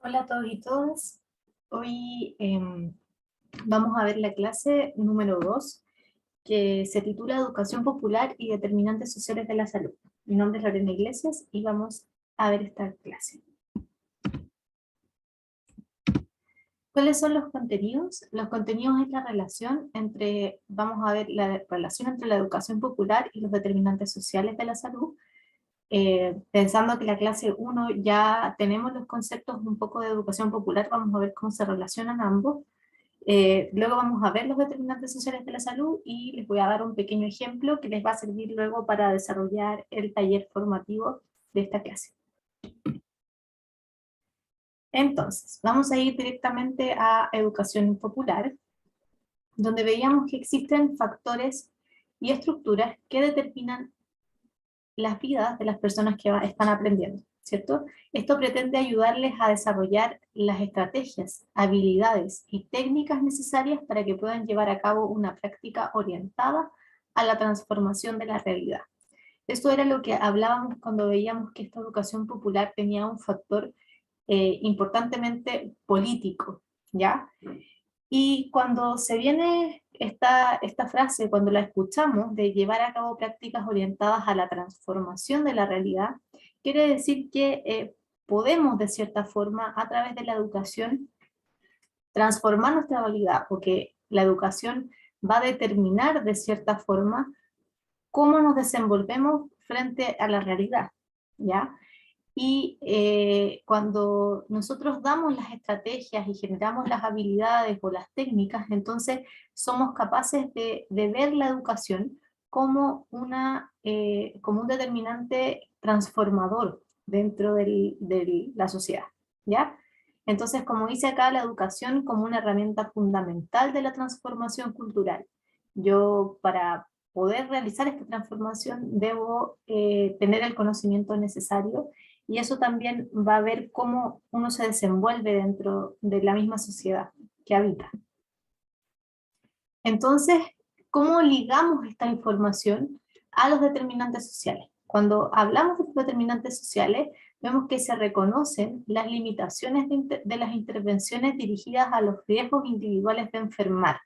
Hola a todos y todas. Hoy vamos a ver la clase número 2 que se titula Educación Popular y Determinantes Sociales de la Salud. Mi nombre es Lorena Iglesias y vamos a ver esta clase. ¿Cuáles son los contenidos? Los contenidos es la relación entre, vamos a ver la relación entre la educación popular y los determinantes sociales de la salud. Pensando que la clase 1 ya tenemos los conceptos un poco de educación popular, vamos a ver cómo se relacionan ambos. Luego vamos a ver los determinantes sociales de la salud y les voy a dar un pequeño ejemplo que les va a servir luego para desarrollar el taller formativo de esta clase. Entonces, vamos a ir directamente a educación popular, donde veíamos que existen factores y estructuras que determinan las vidas de las personas que están aprendiendo, ¿cierto? Esto pretende ayudarles a desarrollar las estrategias, habilidades y técnicas necesarias para que puedan llevar a cabo una práctica orientada a la transformación de la realidad. Esto era lo que hablábamos cuando veíamos que esta educación popular tenía un factor importantemente político, ¿ya? Y cuando se viene esta frase, cuando la escuchamos, de llevar a cabo prácticas orientadas a la transformación de la realidad, quiere decir que podemos, de cierta forma, a través de la educación, transformar nuestra realidad, porque la educación va a determinar, de cierta forma, cómo nos desenvolvemos frente a la realidad, ¿ya? Y cuando nosotros damos las estrategias y generamos las habilidades o las técnicas, entonces somos capaces de ver la educación como, como un determinante transformador dentro de la sociedad, ¿ya? Entonces, como dice acá, la educación como una herramienta fundamental de la transformación cultural. Yo, para poder realizar esta transformación, debo tener el conocimiento necesario y eso también va a ver cómo uno se desenvuelve dentro de la misma sociedad que habita. Entonces, ¿cómo ligamos esta información a los determinantes sociales? Cuando hablamos de los determinantes sociales, vemos que se reconocen las limitaciones de las intervenciones dirigidas a los riesgos individuales de enfermar.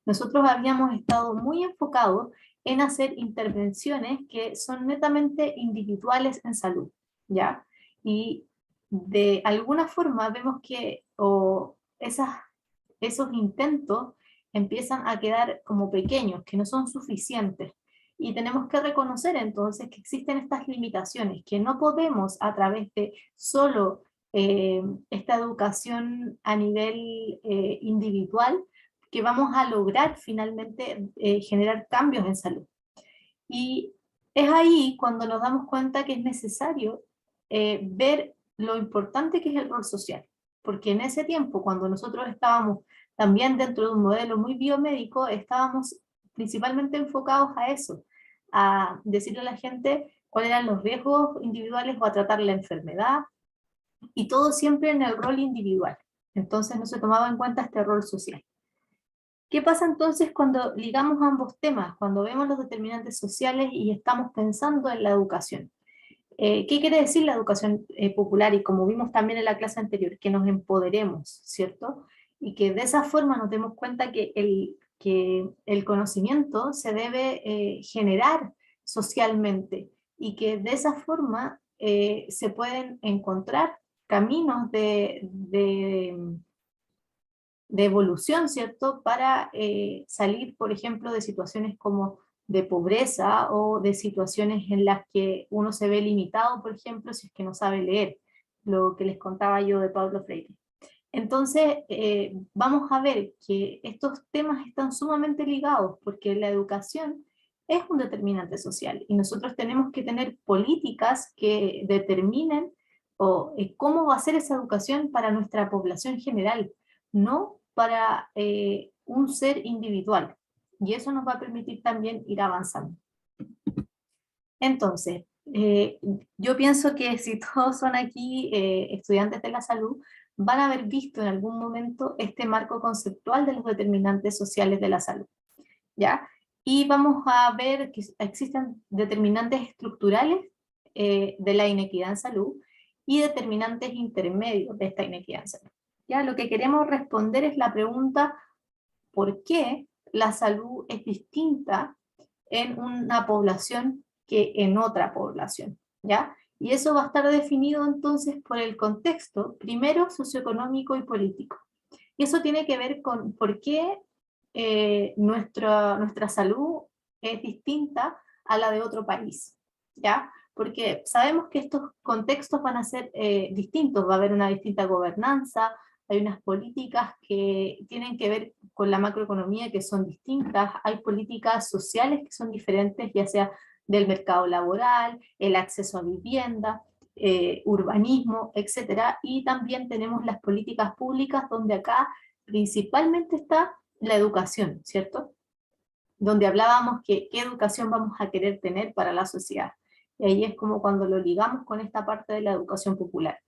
Nosotros habíamos estado muy enfocados en hacer intervenciones que son netamente individuales en salud, ¿ya? Y de alguna forma vemos que esos intentos empiezan a quedar como pequeños, que no son suficientes. Y tenemos que reconocer entonces que existen estas limitaciones, que no podemos a través de solo esta educación a nivel individual, que vamos a lograr finalmente generar cambios en salud. Y es ahí cuando nos damos cuenta que es necesario ver lo importante que es el rol social, porque en ese tiempo, cuando nosotros estábamos también dentro de un modelo muy biomédico, estábamos principalmente enfocados a eso, a decirle a la gente cuáles eran los riesgos individuales o a tratar la enfermedad, y todo siempre en el rol individual. Entonces no se tomaba en cuenta este rol social. ¿Qué pasa entonces cuando ligamos ambos temas, cuando vemos los determinantes sociales y estamos pensando en la educación? ¿Qué quiere decir la educación popular? Y como vimos también en la clase anterior, que nos empoderemos, ¿cierto? Y que de esa forma nos demos cuenta que el conocimiento se debe generar socialmente y que de esa forma se pueden encontrar caminos de evolución, ¿cierto? Para salir, por ejemplo, de situaciones como de pobreza o de situaciones en las que uno se ve limitado, por ejemplo, si es que no sabe leer, lo que les contaba yo de Paulo Freire. Entonces, vamos a ver que estos temas están sumamente ligados porque la educación es un determinante social y nosotros tenemos que tener políticas que determinen cómo va a ser esa educación para nuestra población general, no para un ser individual. Y eso nos va a permitir también ir avanzando. Entonces, yo pienso que si todos son aquí estudiantes de la salud, van a haber visto en algún momento este marco conceptual de los determinantes sociales de la salud, ¿ya? Y vamos a ver que existen determinantes estructurales de la inequidad en salud, y determinantes intermedios de esta inequidad en salud. ¿Ya? Lo que queremos responder es la pregunta, ¿por qué la salud es distinta en una población que en otra población? ¿Ya? Y eso va a estar definido entonces por el contexto, primero socioeconómico y político. Y eso tiene que ver con por qué nuestra salud es distinta a la de otro país, ¿ya? Porque sabemos que estos contextos van a ser distintos, va a haber una distinta gobernanza, hay unas políticas que tienen que ver con la macroeconomía que son distintas, hay políticas sociales que son diferentes, ya sea del mercado laboral, el acceso a vivienda, urbanismo, etcétera, y también tenemos las políticas públicas donde acá principalmente está la educación, ¿cierto? Donde hablábamos que qué educación vamos a querer tener para la sociedad. Y ahí es como cuando lo ligamos con esta parte de la educación popular.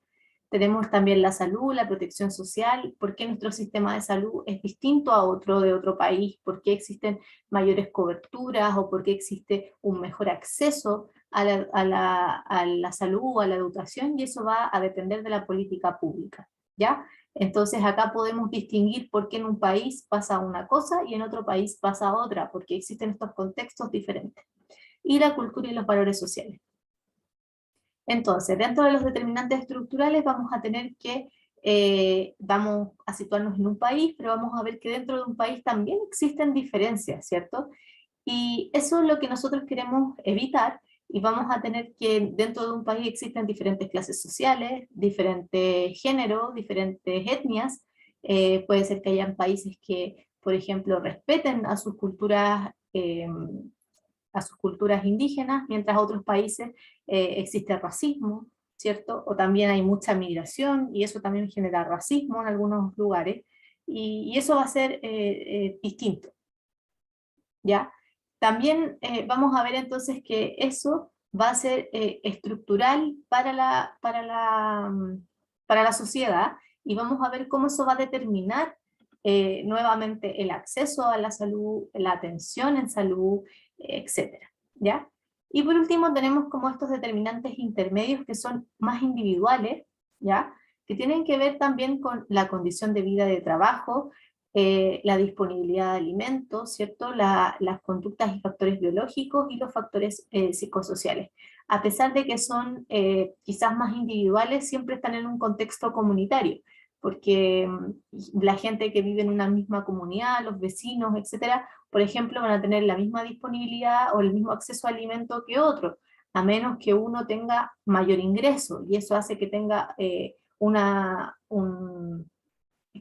Tenemos también la salud, la protección social, por qué nuestro sistema de salud es distinto a otro de otro país, por qué existen mayores coberturas o por qué existe un mejor acceso a la salud o a la educación, y eso va a depender de la política pública, ¿ya? Entonces acá podemos distinguir por qué en un país pasa una cosa y en otro país pasa otra, porque existen estos contextos diferentes. Y la cultura y los valores sociales. Entonces, dentro de los determinantes estructurales vamos a tener que, vamos a situarnos en un país, pero vamos a ver que dentro de un país también existen diferencias, ¿cierto? Y eso es lo que nosotros queremos evitar, y vamos a tener que dentro de un país existen diferentes clases sociales, diferentes géneros, diferentes etnias. Puede ser que hayan países que, por ejemplo, respeten a sus culturas indígenas, mientras en otros países existe racismo, ¿cierto? O también hay mucha migración y eso también genera racismo en algunos lugares, y eso va a ser distinto, ¿ya? También vamos a ver entonces que eso va a ser estructural para la sociedad, y vamos a ver cómo eso va a determinar nuevamente el acceso a la salud, la atención en salud, etcétera, ¿ya? Y por último tenemos como estos determinantes intermedios que son más individuales, ¿ya? Que tienen que ver también con la condición de vida de trabajo, la disponibilidad de alimentos, ¿cierto? Las conductas y factores biológicos y los factores psicosociales. A pesar de que son quizás más individuales, siempre están en un contexto comunitario, porque la gente que vive en una misma comunidad, los vecinos, etcétera, por ejemplo, van a tener la misma disponibilidad o el mismo acceso a alimento que otros, a menos que uno tenga mayor ingreso, y eso hace que tenga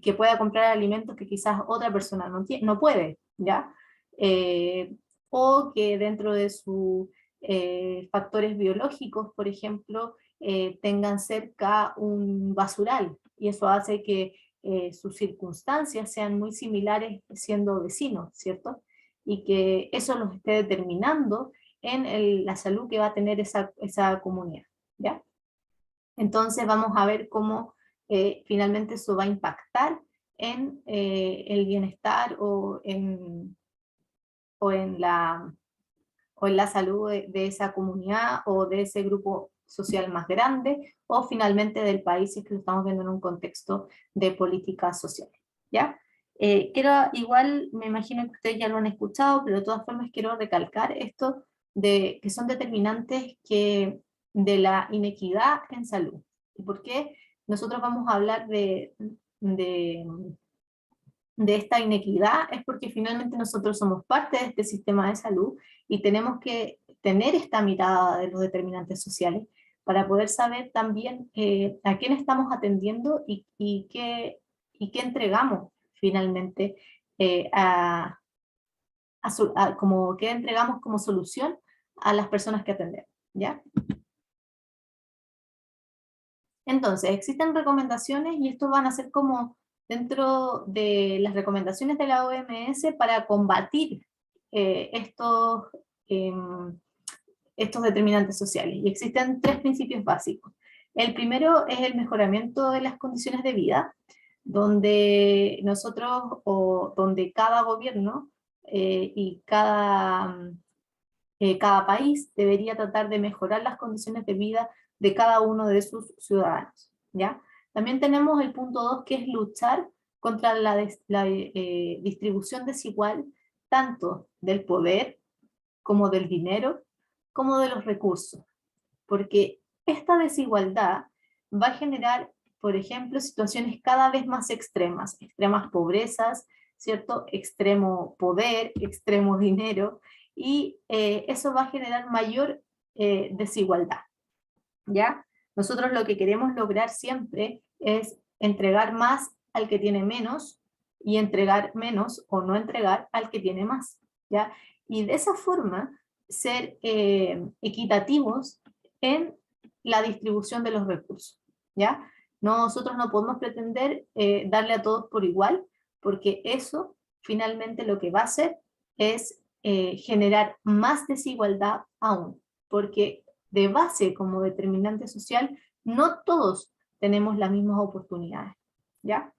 que pueda comprar alimentos que quizás otra persona no puede, ¿ya? Eh, o que dentro de sus factores biológicos, por ejemplo, tengan cerca un basural, y eso hace que sus circunstancias sean muy similares siendo vecinos, ¿cierto? Y que eso los esté determinando en la salud que va a tener esa comunidad, ¿ya? Entonces vamos a ver cómo finalmente eso va a impactar en el bienestar o en la, o en la salud de esa comunidad o de ese grupo social más grande, o finalmente del país, si es que lo estamos viendo en un contexto de políticas sociales, ¿ya? Igual, me imagino que ustedes ya lo han escuchado, pero de todas formas quiero recalcar esto de que son determinantes de la inequidad en salud. ¿Y por qué nosotros vamos a hablar de, de esta inequidad? Es porque finalmente nosotros somos parte de este sistema de salud y tenemos que tener esta mirada de los determinantes sociales para poder saber también a quién estamos atendiendo y qué entregamos finalmente como qué entregamos como solución a las personas que atendemos, ¿ya? Entonces, existen recomendaciones, y estos van a ser como dentro de las recomendaciones de la OMS para combatir estos, estos determinantes sociales. Y existen tres principios básicos. El primero es el mejoramiento de las condiciones de vida, donde nosotros, o donde cada gobierno y cada país debería tratar de mejorar las condiciones de vida de cada uno de sus ciudadanos, ¿ya? También tenemos el punto 2, que es luchar contra la distribución desigual, tanto del poder, como del dinero, como de los recursos, porque esta desigualdad va a generar, por ejemplo, situaciones cada vez más extremas, extremas pobrezas, ¿cierto? Extremo poder, extremo dinero, y eso va a generar mayor desigualdad, ¿ya? Nosotros lo que queremos lograr siempre es entregar más al que tiene menos, y entregar menos o no entregar al que tiene más, ¿ya? Y de esa forma ser equitativos en la distribución de los recursos, ¿ya? Nosotros no podemos pretender darle a todos por igual, porque eso finalmente lo que va a hacer es generar más desigualdad aún, porque de base como determinante social, no todos tenemos las mismas oportunidades, ¿ya?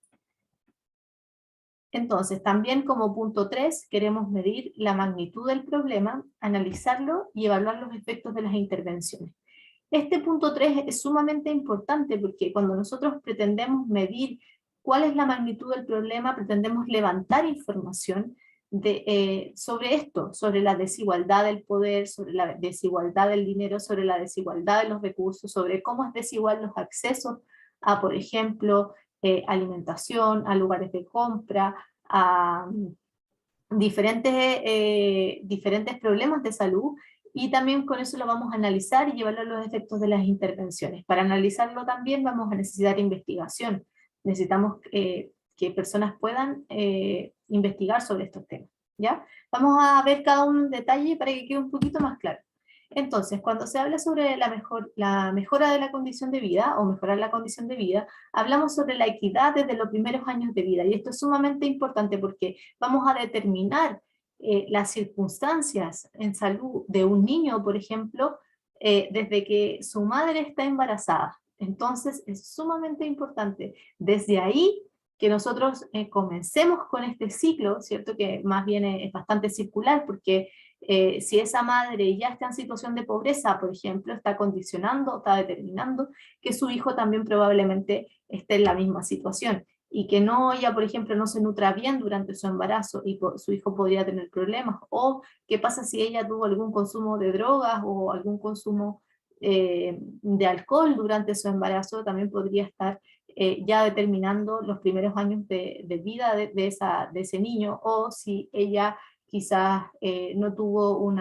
Entonces, también como punto 3, queremos medir la magnitud del problema, analizarlo y evaluar los efectos de las intervenciones. Este punto 3 es sumamente importante porque cuando nosotros pretendemos medir cuál es la magnitud del problema, pretendemos levantar información sobre esto, sobre la desigualdad del poder, sobre la desigualdad del dinero, sobre la desigualdad de los recursos, sobre cómo es desigual los accesos a, por ejemplo, alimentación, a lugares de compra, a diferentes problemas de salud, y también con eso lo vamos a analizar y evaluar los efectos de las intervenciones. Para analizarlo también vamos a necesitar investigación. Necesitamos que personas puedan investigar sobre estos temas, ¿ya? Vamos a ver cada uno en detalle para que quede un poquito más claro. Entonces, cuando se habla sobre la mejora de la condición de vida, o mejorar la condición de vida, hablamos sobre la equidad desde los primeros años de vida, y esto es sumamente importante porque vamos a determinar las circunstancias en salud de un niño, por ejemplo, desde que su madre está embarazada. Entonces es sumamente importante desde ahí que nosotros comencemos con este ciclo, ¿cierto? Que más bien es bastante circular, porque si esa madre ya está en situación de pobreza, por ejemplo, está condicionando, está determinando que su hijo también probablemente esté en la misma situación, y que no, ella, por ejemplo, no se nutra bien durante su embarazo y su hijo podría tener problemas, o qué pasa si ella tuvo algún consumo de drogas o algún consumo de alcohol durante su embarazo, también podría estar ya determinando los primeros años de vida de ese niño, o si ella quizás no tuvo un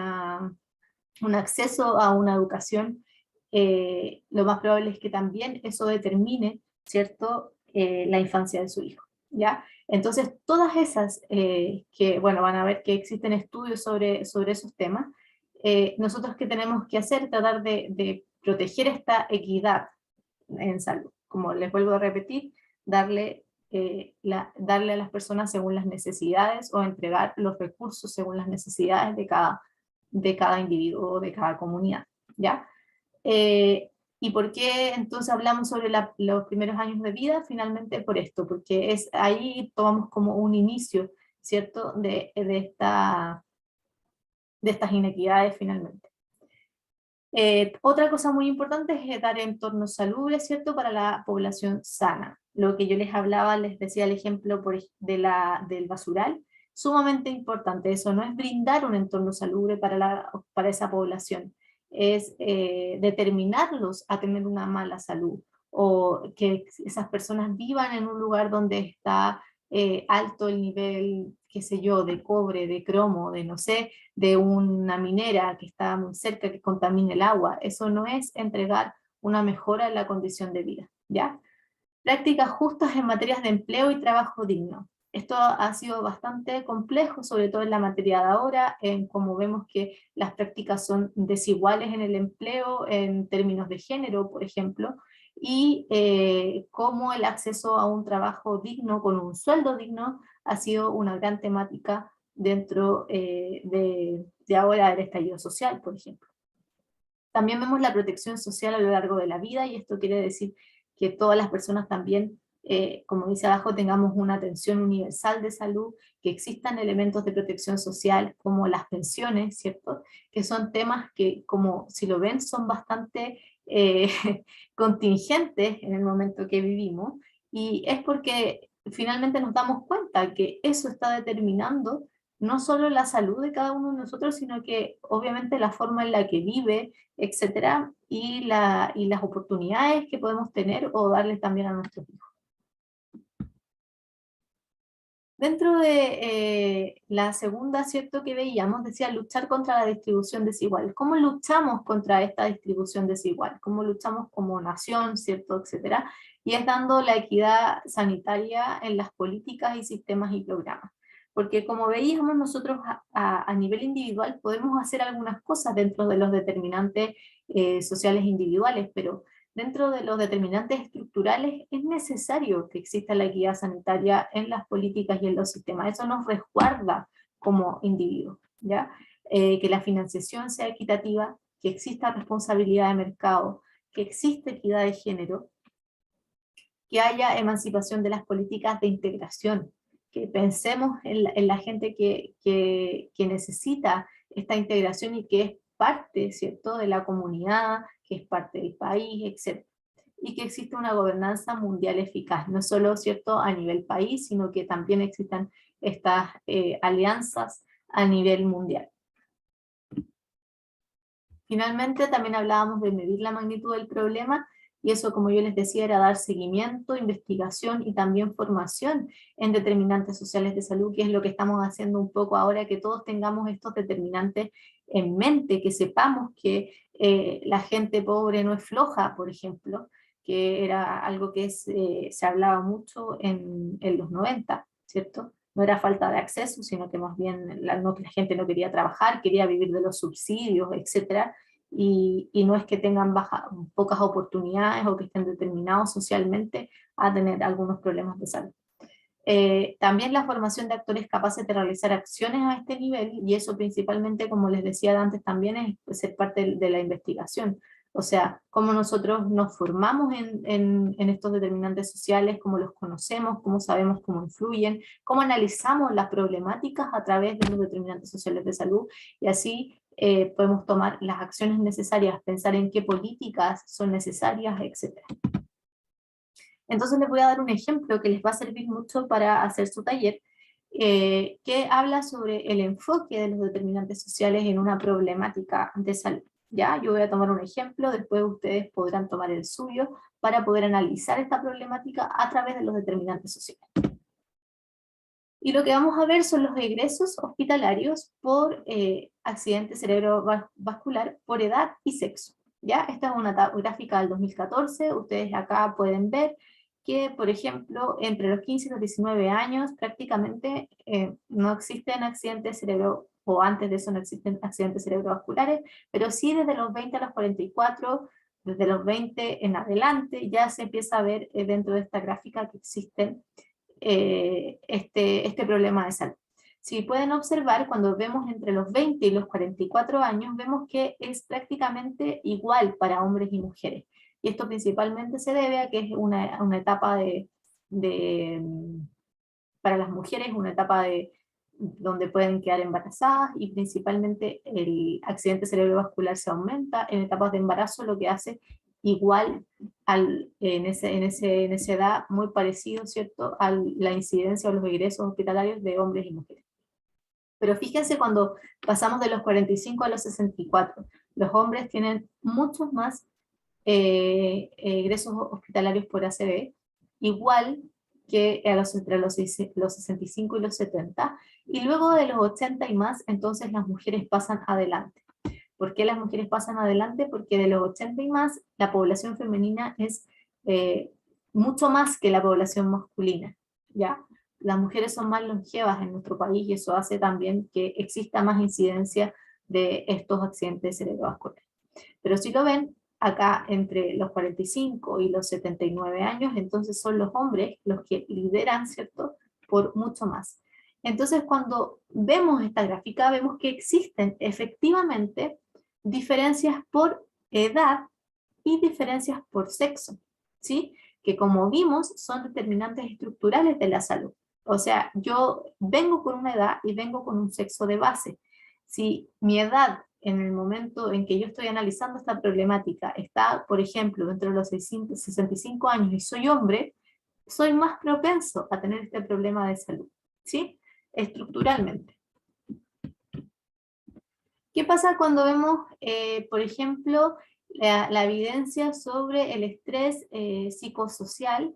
acceso a una educación, lo más probable es que también eso determine, ¿cierto?, la infancia de su hijo, ¿ya? Entonces, todas esas, que, bueno, van a ver que existen estudios sobre esos temas, nosotros qué tenemos que hacer, tratar de proteger esta equidad en salud. Como les vuelvo a repetir, darle a las personas según las necesidades, o entregar los recursos según las necesidades de cada individuo o de cada comunidad, ¿ya? ¿Y por qué entonces hablamos sobre los primeros años de vida? Finalmente por esto, porque ahí tomamos como un inicio, ¿cierto?, de estas inequidades finalmente. Otra cosa muy importante es dar entornos salubres, ¿cierto?, para la población sana. Lo que yo les hablaba, les decía el ejemplo del basural, sumamente importante. Eso no es brindar un entorno salubre para esa población, es determinarlos a tener una mala salud, o que esas personas vivan en un lugar donde está alto el nivel, qué sé yo, de cobre, de cromo, de no sé, de una minera que está muy cerca, que contamine el agua. Eso no es entregar una mejora en la condición de vida, ¿ya? Prácticas justas en materias de empleo y trabajo digno. Esto ha sido bastante complejo, sobre todo en la materia de ahora, en cómo vemos que las prácticas son desiguales en el empleo, en términos de género, por ejemplo, y cómo el acceso a un trabajo digno, con un sueldo digno, ha sido una gran temática dentro de ahora del estallido social, por ejemplo. También vemos la protección social a lo largo de la vida, y esto quiere decir que todas las personas también, como dice abajo, tengamos una atención universal de salud, que existan elementos de protección social como las pensiones, ¿cierto? Que son temas que, como si lo ven, son bastante contingentes en el momento que vivimos, y es porque finalmente nos damos cuenta que eso está determinando no solo la salud de cada uno de nosotros, sino que obviamente la forma en la que vive, etcétera, y las oportunidades que podemos tener o darles también a nuestros hijos. Dentro de la segunda, ¿cierto?, que veíamos, decía luchar contra la distribución desigual. ¿Cómo luchamos contra esta distribución desigual? ¿Cómo luchamos como nación, ¿cierto?, etcétera? Y es dando la equidad sanitaria en las políticas y sistemas y programas. Porque como veíamos nosotros a nivel individual podemos hacer algunas cosas dentro de los determinantes sociales individuales, pero dentro de los determinantes estructurales es necesario que exista la equidad sanitaria en las políticas y en los sistemas. Eso nos resguarda como individuos, ¿ya? Que la financiación sea equitativa, que exista responsabilidad de mercado, que exista equidad de género, que haya emancipación de las políticas de integración, que pensemos en la gente que necesita esta integración y que es parte, ¿cierto?, de la comunidad, que es parte del país, etc. Y que existe una gobernanza mundial eficaz, no solo, ¿cierto?, a nivel país, sino que también existan estas alianzas a nivel mundial. Finalmente, también hablábamos de medir la magnitud del problema, y eso, como yo les decía, era dar seguimiento, investigación y también formación en determinantes sociales de salud, que es lo que estamos haciendo un poco ahora, que todos tengamos estos determinantes en mente, que sepamos que la gente pobre no es floja, por ejemplo, que era algo que se hablaba mucho en los 90, ¿cierto? No era falta de acceso, sino que más bien la gente no quería trabajar, quería vivir de los subsidios, etcétera, y no es que tengan pocas oportunidades o que estén determinados socialmente a tener algunos problemas de salud. También la formación de actores capaces de realizar acciones a este nivel, y eso principalmente, como les decía antes, también es ser parte de la investigación. O sea, cómo nosotros nos formamos en estos determinantes sociales, cómo los conocemos, cómo sabemos cómo influyen, cómo analizamos las problemáticas a través de los determinantes sociales de salud, y así podemos tomar las acciones necesarias, pensar en qué políticas son necesarias, etc. Entonces les voy a dar un ejemplo que les va a servir mucho para hacer su taller, que habla sobre el enfoque de los determinantes sociales en una problemática de salud. ¿Ya? Yo voy a tomar un ejemplo, después ustedes podrán tomar el suyo para poder analizar esta problemática a través de los determinantes sociales. Y lo que vamos a ver son los egresos hospitalarios por accidente cerebrovascular por edad y sexo. ¿Ya? Esta es una gráfica del 2014, ustedes acá pueden ver que, por ejemplo, entre los 15 y los 19 años prácticamente no existen accidentes o antes de eso no existen accidentes cerebrovasculares, pero sí desde los 20 a los 44, desde los 20 en adelante, ya se empieza a ver dentro de esta gráfica que existen este problema de salud. Si pueden observar, cuando vemos entre los 20 y los 44 años, vemos que es prácticamente igual para hombres y mujeres. Y esto principalmente se debe a que es una etapa para las mujeres, una etapa donde pueden quedar embarazadas, y principalmente el accidente cerebrovascular se aumenta en etapas de embarazo, lo que hace igual en esa edad muy parecido, ¿cierto?, a la incidencia o los egresos hospitalarios de hombres y mujeres. Pero fíjense cuando pasamos de los 45 a los 64, los hombres tienen muchos más egresos hospitalarios por ACV, igual que entre los 65 y los 70, y luego de los 80 y más, entonces las mujeres pasan adelante. ¿Por qué las mujeres pasan adelante? Porque de los 80 y más, la población femenina es mucho más que la población masculina, ¿ya? Las mujeres son más longevas en nuestro país, y eso hace también que exista más incidencia de estos accidentes cerebrovasculares. Pero si lo ven, acá entre los 45 y los 79 años, entonces son los hombres los que lideran, ¿cierto?, por mucho más. Entonces, cuando vemos esta gráfica, vemos que existen efectivamente diferencias por edad y diferencias por sexo, ¿sí? Que como vimos son determinantes estructurales de la salud. O sea, yo vengo con una edad y vengo con un sexo de base. Si mi edad en el momento en que yo estoy analizando esta problemática, está, por ejemplo, dentro de los 65 años y soy hombre, soy más propenso a tener este problema de salud, ¿sí? Estructuralmente. ¿Qué pasa cuando vemos, por ejemplo, la evidencia sobre el estrés psicosocial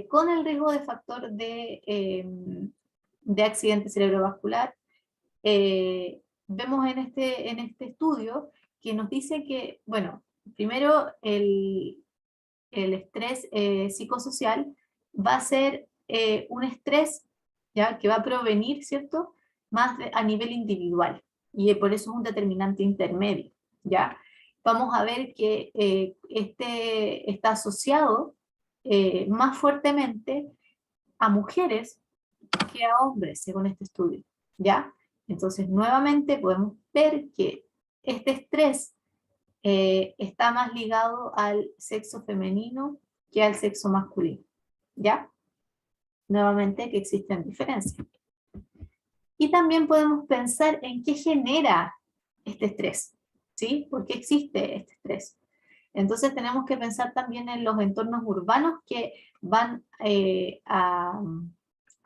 con el riesgo de factor de accidente cerebrovascular? Vemos en este estudio que nos dice que, bueno, primero el estrés psicosocial va a ser un estrés, ¿ya?, que va a provenir, ¿cierto?, más a nivel individual, y por eso es un determinante intermedio, ¿ya? Vamos a ver que este está asociado más fuertemente a mujeres que a hombres, según este estudio, ¿ya? Entonces, nuevamente podemos ver que este estrés está más ligado al sexo femenino que al sexo masculino, ¿ya? Nuevamente que existen diferencias. Y también podemos pensar en qué genera este estrés, ¿sí? ¿Por qué existe este estrés? Entonces tenemos que pensar también en los entornos urbanos que van a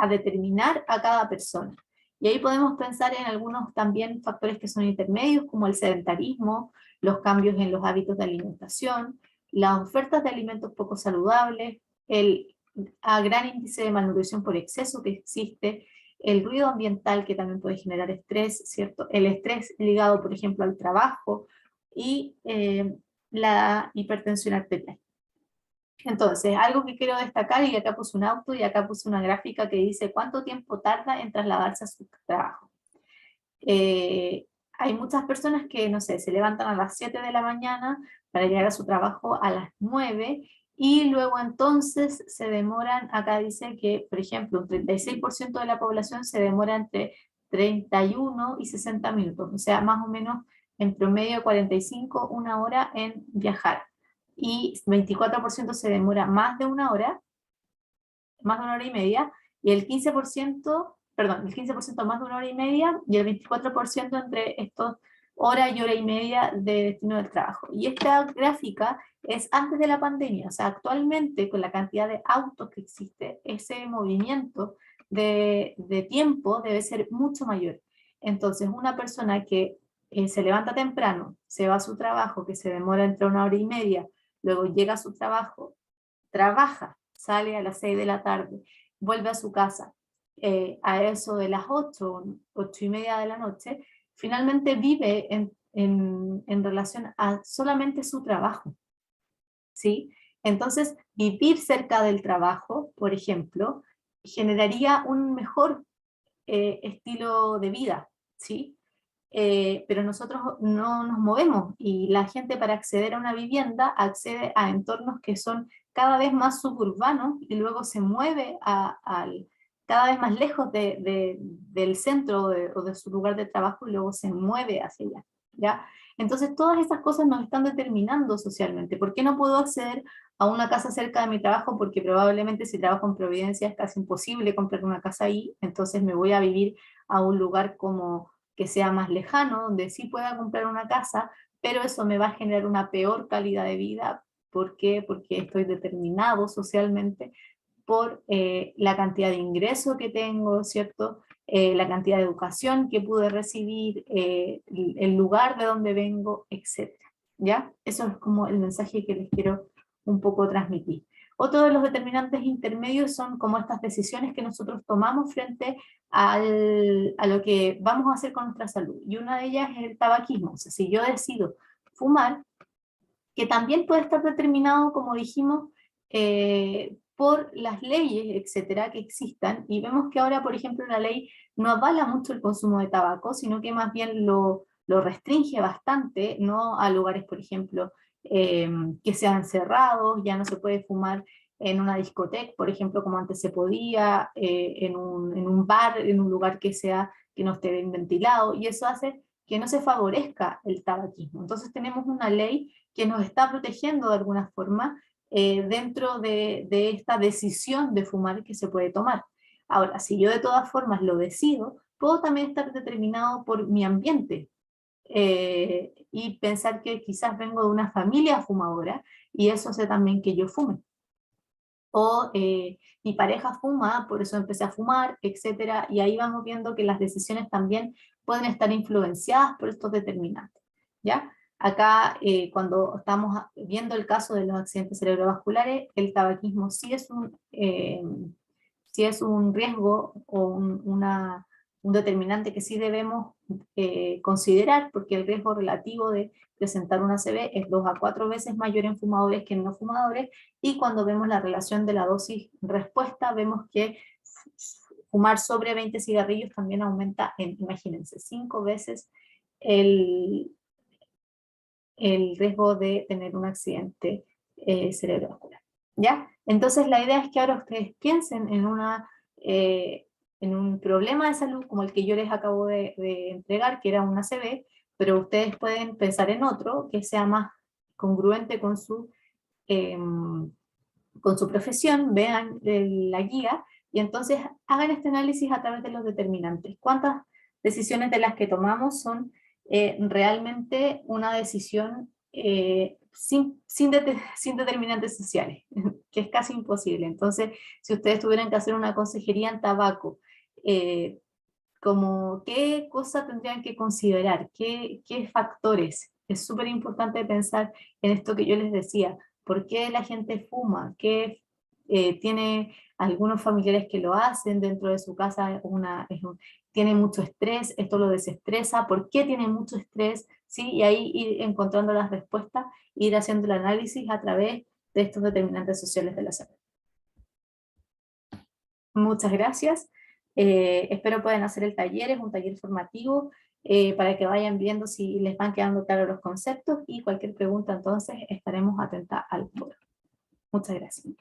determinar a cada persona. Y ahí podemos pensar en algunos también factores que son intermedios, como el sedentarismo, los cambios en los hábitos de alimentación, las ofertas de alimentos poco saludables, el gran índice de malnutrición por exceso que existe, el ruido ambiental que también puede generar estrés, ¿cierto? El estrés ligado, por ejemplo, al trabajo y la hipertensión arterial. Entonces, algo que quiero destacar, y acá puse un auto y acá puse una gráfica que dice cuánto tiempo tarda en trasladarse a su trabajo. Hay muchas personas que, no sé, se levantan a las 7 de la mañana para llegar a su trabajo a las 9, y luego entonces se demoran, acá dice que, por ejemplo, un 36% de la población se demora entre 31 y 60 minutos, o sea, más o menos en promedio 45, una hora en viajar. Y 24% se demora más de una hora y media, y el 15%, perdón, el 15% más de una hora y media, y el 24% entre estos hora y hora y media de destino del trabajo. Y esta gráfica es antes de la pandemia, o sea, actualmente con la cantidad de autos que existe, ese movimiento de tiempo debe ser mucho mayor. Entonces, una persona que se levanta temprano, se va a su trabajo, que se demora entre una hora y media, luego llega a su trabajo, trabaja, sale a las 6 de la tarde, vuelve a su casa a eso de las 8, 8 y media de la noche, finalmente vive en relación a solamente su trabajo, ¿sí? Entonces, vivir cerca del trabajo, por ejemplo, generaría un mejor estilo de vida, ¿sí? Pero nosotros no nos movemos, y la gente, para acceder a una vivienda, accede a entornos que son cada vez más suburbanos y luego se mueve cada vez más lejos del centro o de su lugar de trabajo, y luego se mueve hacia allá, ¿ya? Entonces todas estas cosas nos están determinando socialmente. ¿Por qué no puedo acceder a una casa cerca de mi trabajo? Porque probablemente, si trabajo en Providencia, es casi imposible comprar una casa ahí, entonces me voy a vivir a un lugar como que sea más lejano, donde sí pueda comprar una casa, pero eso me va a generar una peor calidad de vida. ¿Por qué? Porque estoy determinado socialmente por la cantidad de ingreso que tengo, ¿cierto? La cantidad de educación que pude recibir, el lugar de donde vengo, etc. ¿Ya? Eso es como el mensaje que les quiero un poco transmitir. Otro de los determinantes intermedios son como estas decisiones que nosotros tomamos frente a lo que vamos a hacer con nuestra salud. Y una de ellas es el tabaquismo. O sea, si yo decido fumar, que también puede estar determinado, como dijimos, por las leyes, etcétera, que existan, y vemos que ahora, por ejemplo, la ley no avala mucho el consumo de tabaco, sino que más bien lo restringe bastante, ¿no? A lugares, por ejemplo, que sean cerrados, ya no se puede fumar en una discoteca, por ejemplo, como antes se podía, en un bar, en un lugar que no esté bien ventilado, y eso hace que no se favorezca el tabaquismo. Entonces tenemos una ley que nos está protegiendo de alguna forma dentro de esta decisión de fumar que se puede tomar. Ahora, si yo de todas formas lo decido, puedo también estar determinado por mi ambiente. y pensar que quizás vengo de una familia fumadora y eso hace también que yo fume. O mi pareja fuma, por eso empecé a fumar, etcétera, y ahí vamos viendo que las decisiones también pueden estar influenciadas por estos determinantes, ¿ya? Acá, cuando estamos viendo el caso de los accidentes cerebrovasculares, el tabaquismo sí es un riesgo o un determinante que sí debemos considerar, porque el riesgo relativo de presentar una ACV es 2 a 4 veces mayor en fumadores que en no fumadores, y cuando vemos la relación de la dosis-respuesta, vemos que fumar sobre 20 cigarrillos también aumenta en, imagínense, 5 veces el, el riesgo de tener un accidente cerebrovascular. ¿Ya? Entonces la idea es que ahora ustedes piensen en un problema de salud como el que yo les acabo de entregar, que era una ACV, pero ustedes pueden pensar en otro que sea más congruente con su profesión, vean la guía y entonces hagan este análisis a través de los determinantes. ¿Cuántas decisiones de las que tomamos son realmente una decisión sin determinantes sociales? Que es casi imposible. Entonces, si ustedes tuvieran que hacer una consejería en tabaco, como qué cosas tendrían que considerar, qué factores. Es súper importante pensar en esto que yo les decía. ¿Por qué la gente fuma? ¿Qué tiene algunos familiares que lo hacen dentro de su casa? Tiene mucho estrés, esto lo desestresa. ¿Por qué tiene mucho estrés? ¿Sí? Y ahí ir encontrando las respuestas, ir haciendo el análisis a través de estos determinantes sociales de la salud. Muchas gracias. Espero puedan hacer el taller, es un taller formativo para que vayan viendo si les van quedando claros los conceptos y cualquier pregunta entonces estaremos atentas al foro. Muchas gracias.